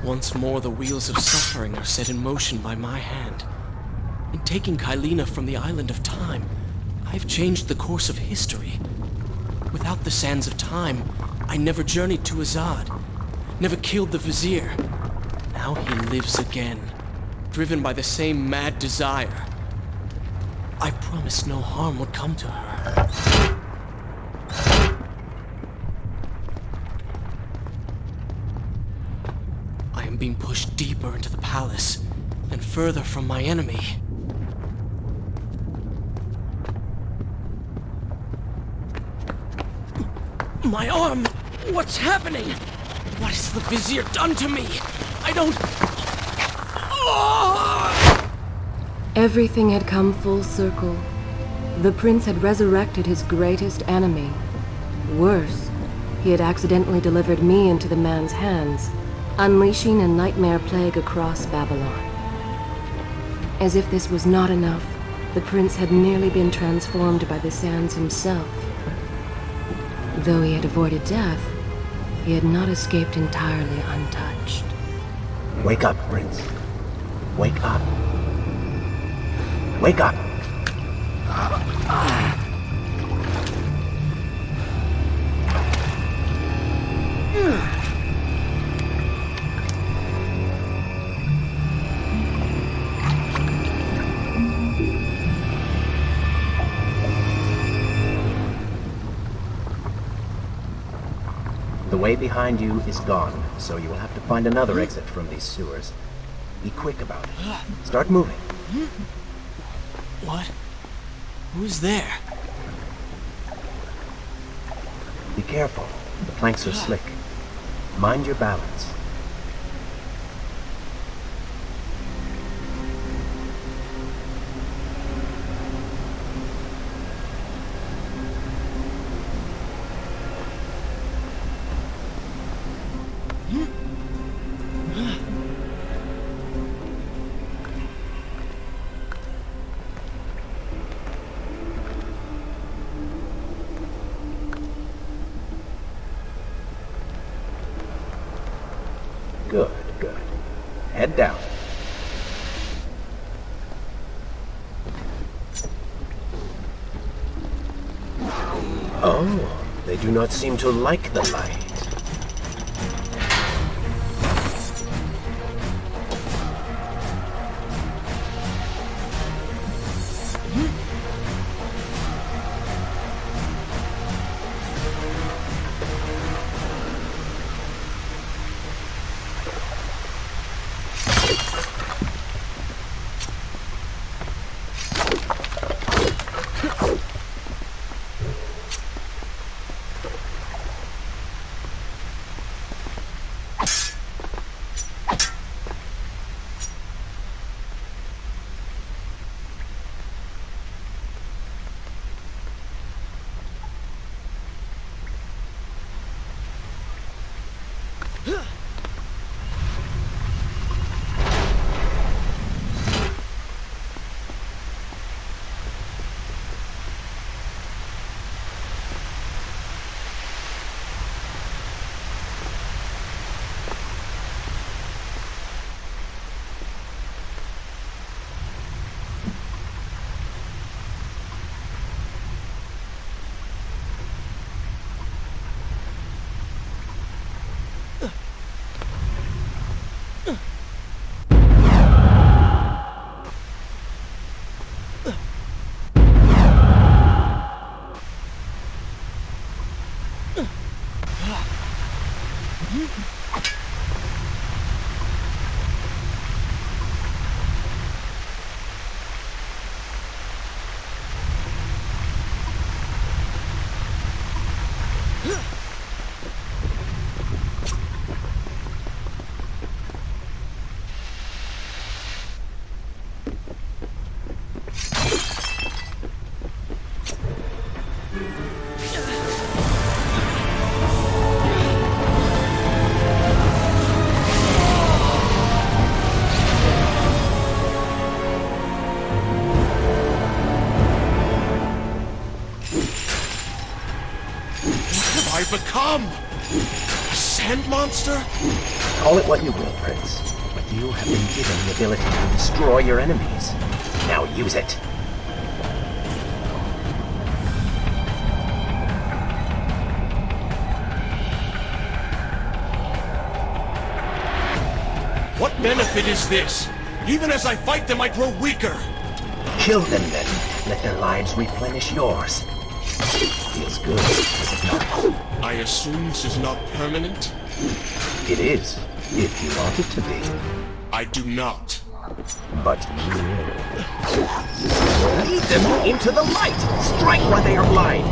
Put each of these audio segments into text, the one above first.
Once more the wheels of suffering are set in motion by my hand. In taking Kylina from the island of time, I've changed the course of history. Without the sands of time, I never journeyed to Azad, never killed the Vizier. Now he lives again, driven by the same mad desire. I promised no harm would come to her. I am being pushed deeper into the palace and further from my enemy. My arm! What's happening? What has the Vizier done to me? I don't... Oh! Everything had come full circle. The prince had resurrected his greatest enemy. Worse, he had accidentally delivered me into the man's hands, unleashing a nightmare plague across Babylon. As if this was not enough, the prince had nearly been transformed by the sands himself. Though he had avoided death, he had not escaped entirely untouched. Wake up, Prince. Wake up. Wake up! The way behind you is gone, so you will have to find another exit from these sewers. Be quick about it. Start moving. What? Who's there? Be careful. The planks are slick. Mind your balance. Good, good. Head down. Oh, they do not seem to like the light. Become? A sand monster? Call it what you will, Prince, but you have been given the ability to destroy your enemies. Now use it. What benefit is this? Even as I fight them, I grow weaker. Kill them then. Let their lives replenish yours. Feels good, does it not? I assume this is not permanent? It is, if you want it to be. I do not. But you will. Lead them into the light! Strike while they are blind!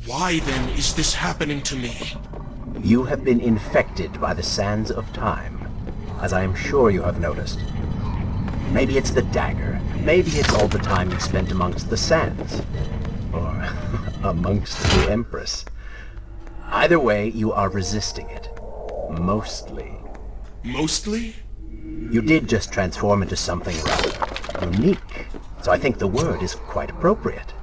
Why then is this happening to me? You have been infected by the sands of time, as I am sure you have noticed. Maybe it's the dagger. Maybe it's all the time you spent amongst the sands. Or amongst the Empress. Either way, you are resisting it. Mostly. Mostly? You did just transform into something rather unique, so I think the word is quite appropriate.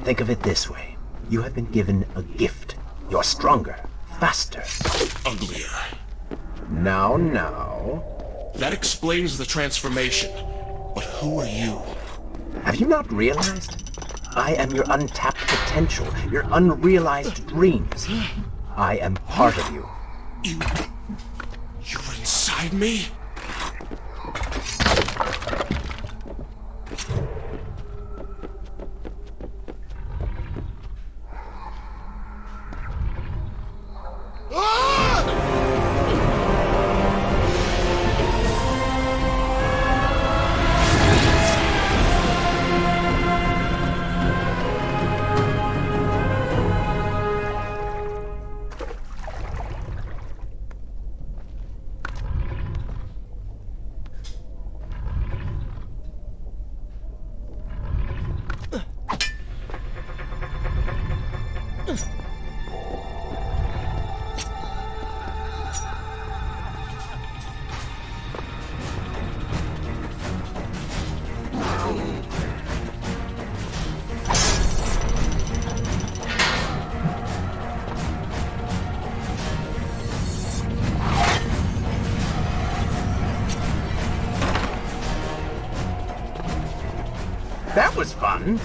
Think of it this way. You have been given a gift. You're stronger, faster. Uglier. Now. That explains the transformation. But who are you? Have you not realized? I am your untapped potential, your unrealized dreams. I am part of you. You're inside me? That was fun.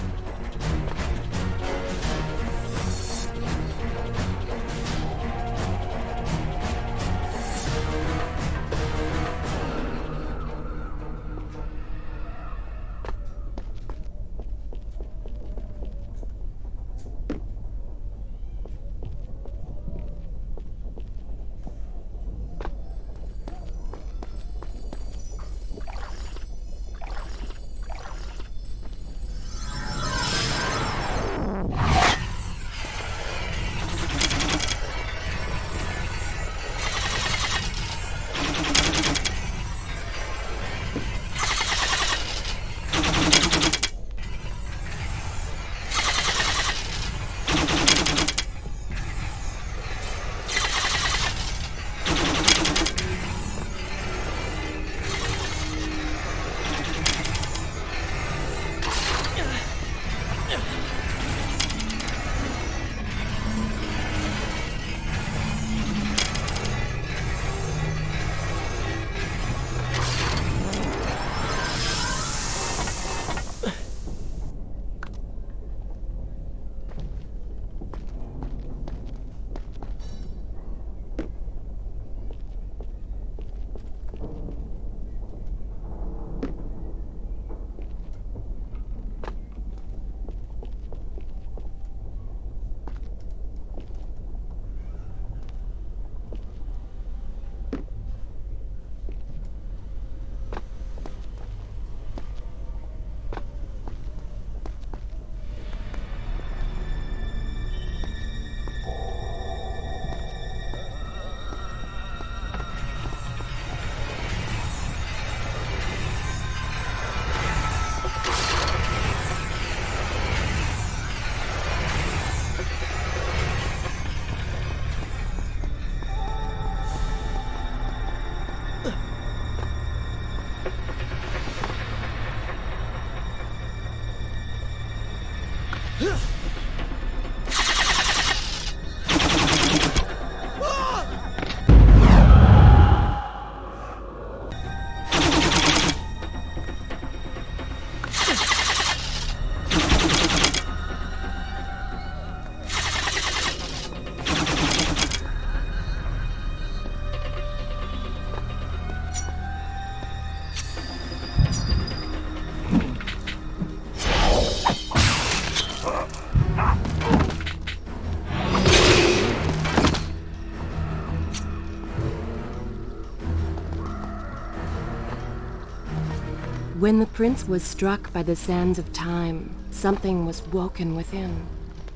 When the prince was struck by the sands of time, something was woken within.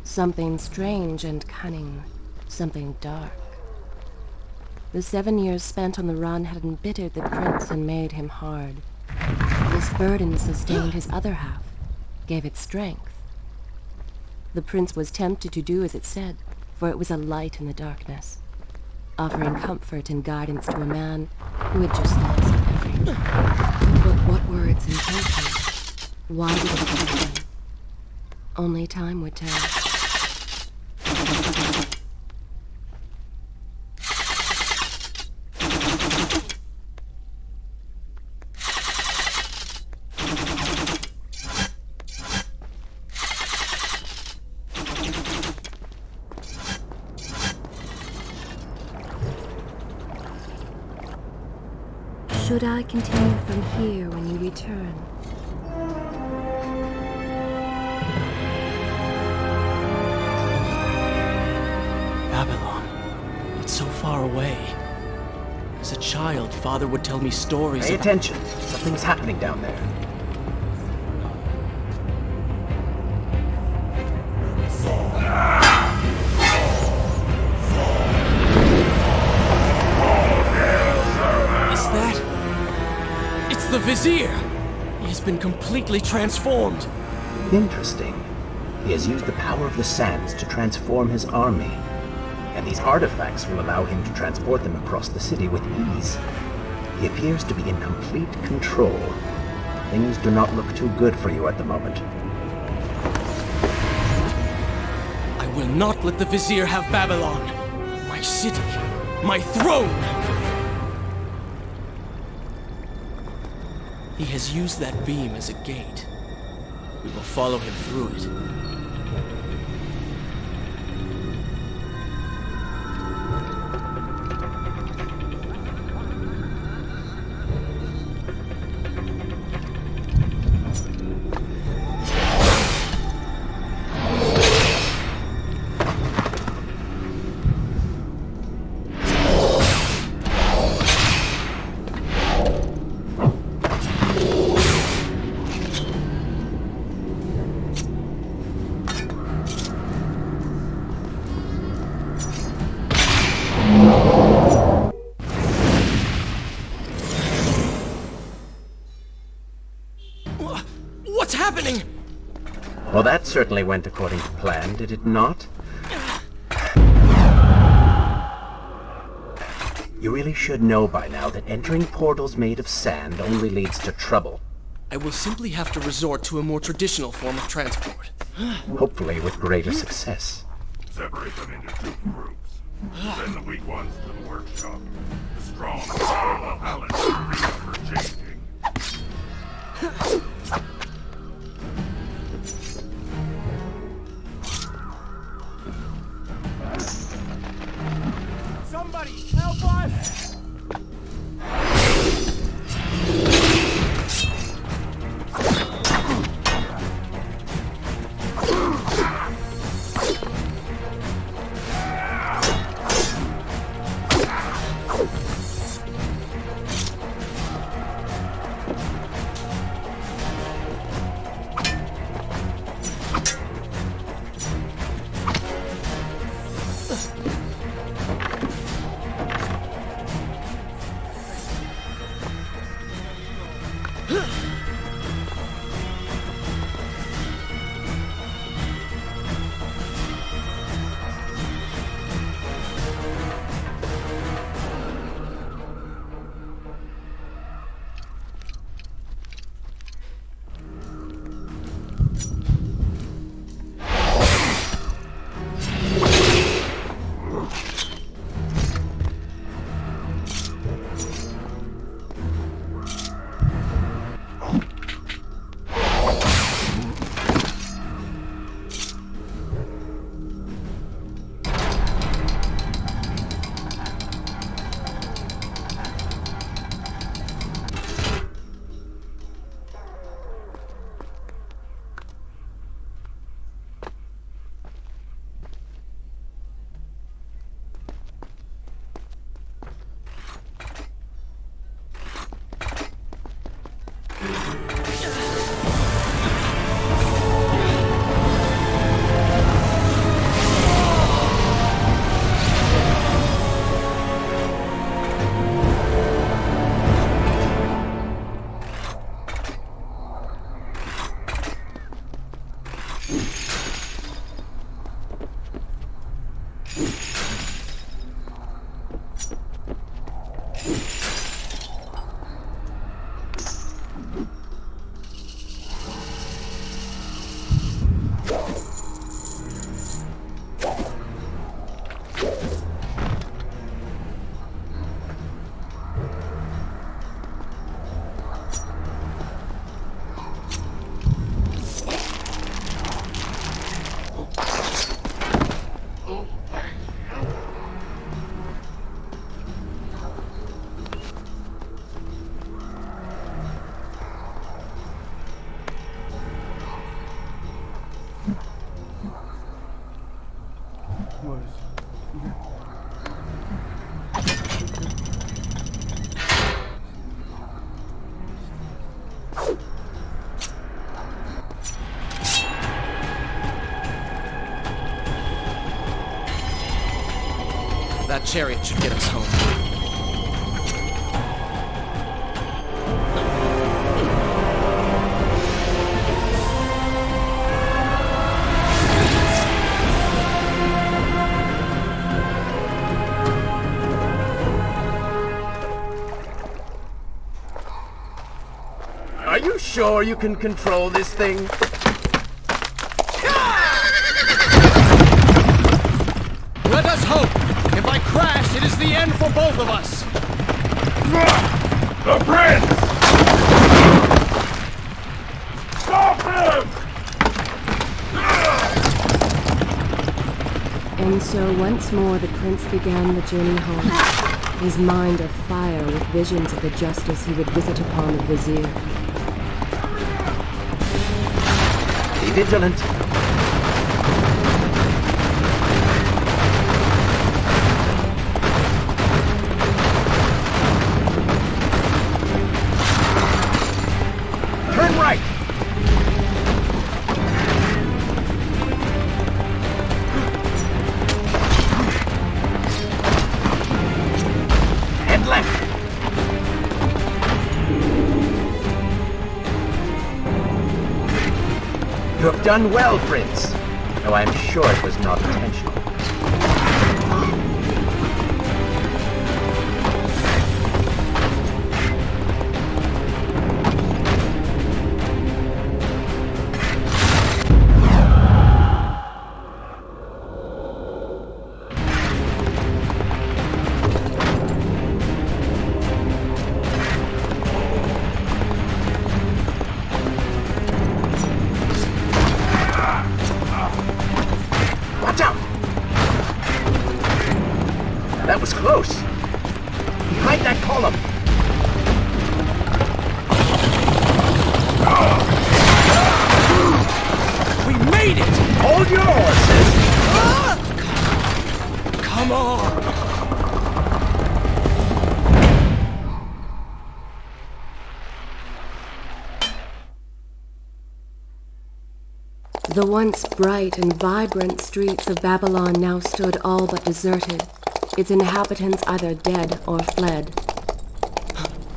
Something strange and cunning. Something dark. The 7 years spent on the run had embittered the prince and made him hard. This burden sustained his other half, gave it strength. The prince was tempted to do as it said, for it was a light in the darkness, offering comfort and guidance to a man who had just lost everything. But what were its intentions? Why did it happen? Only time would tell. Should I continue from here when you return? Babylon. It's so far away. As a child, Father would tell me stories Pay about... attention. Something's happening down there. The Vizier! He has been completely transformed. Interesting. He has used the power of the sands to transform his army. And these artifacts will allow him to transport them across the city with ease. He appears to be in complete control. Things do not look too good for you at the moment. I will not let the Vizier have Babylon. My city. My throne! He has used that beam as a gate. We will follow him through it. What's happening? Well, that certainly went according to plan, did it not? You really should know by now that entering portals made of sand only leads to trouble. I will simply have to resort to a more traditional form of transport. Hopefully with greater success. Separate them into 2 groups. Send the weak ones to the workshop. The strong will follow the palace for changing. Somebody help us! chariot should get us home. Are you sure you can control this thing? Let us hope! If I crash, it is the end for both of us! The prince! Stop him! And so once more the prince began the journey home, his mind afire with visions of the justice he would visit upon the vizier. Be vigilant. Turn right. And left. You have done well, Prince. Though I'm sure it was not intentional. Watch out! That was close. Behind that column. We made it! Hold your horses. Come on! The once bright and vibrant streets of Babylon now stood all but deserted, its inhabitants either dead or fled.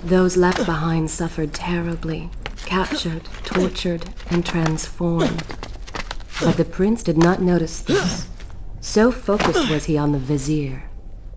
Those left behind suffered terribly, captured, tortured, and transformed. But the prince did not notice this. So focused was he on the vizier.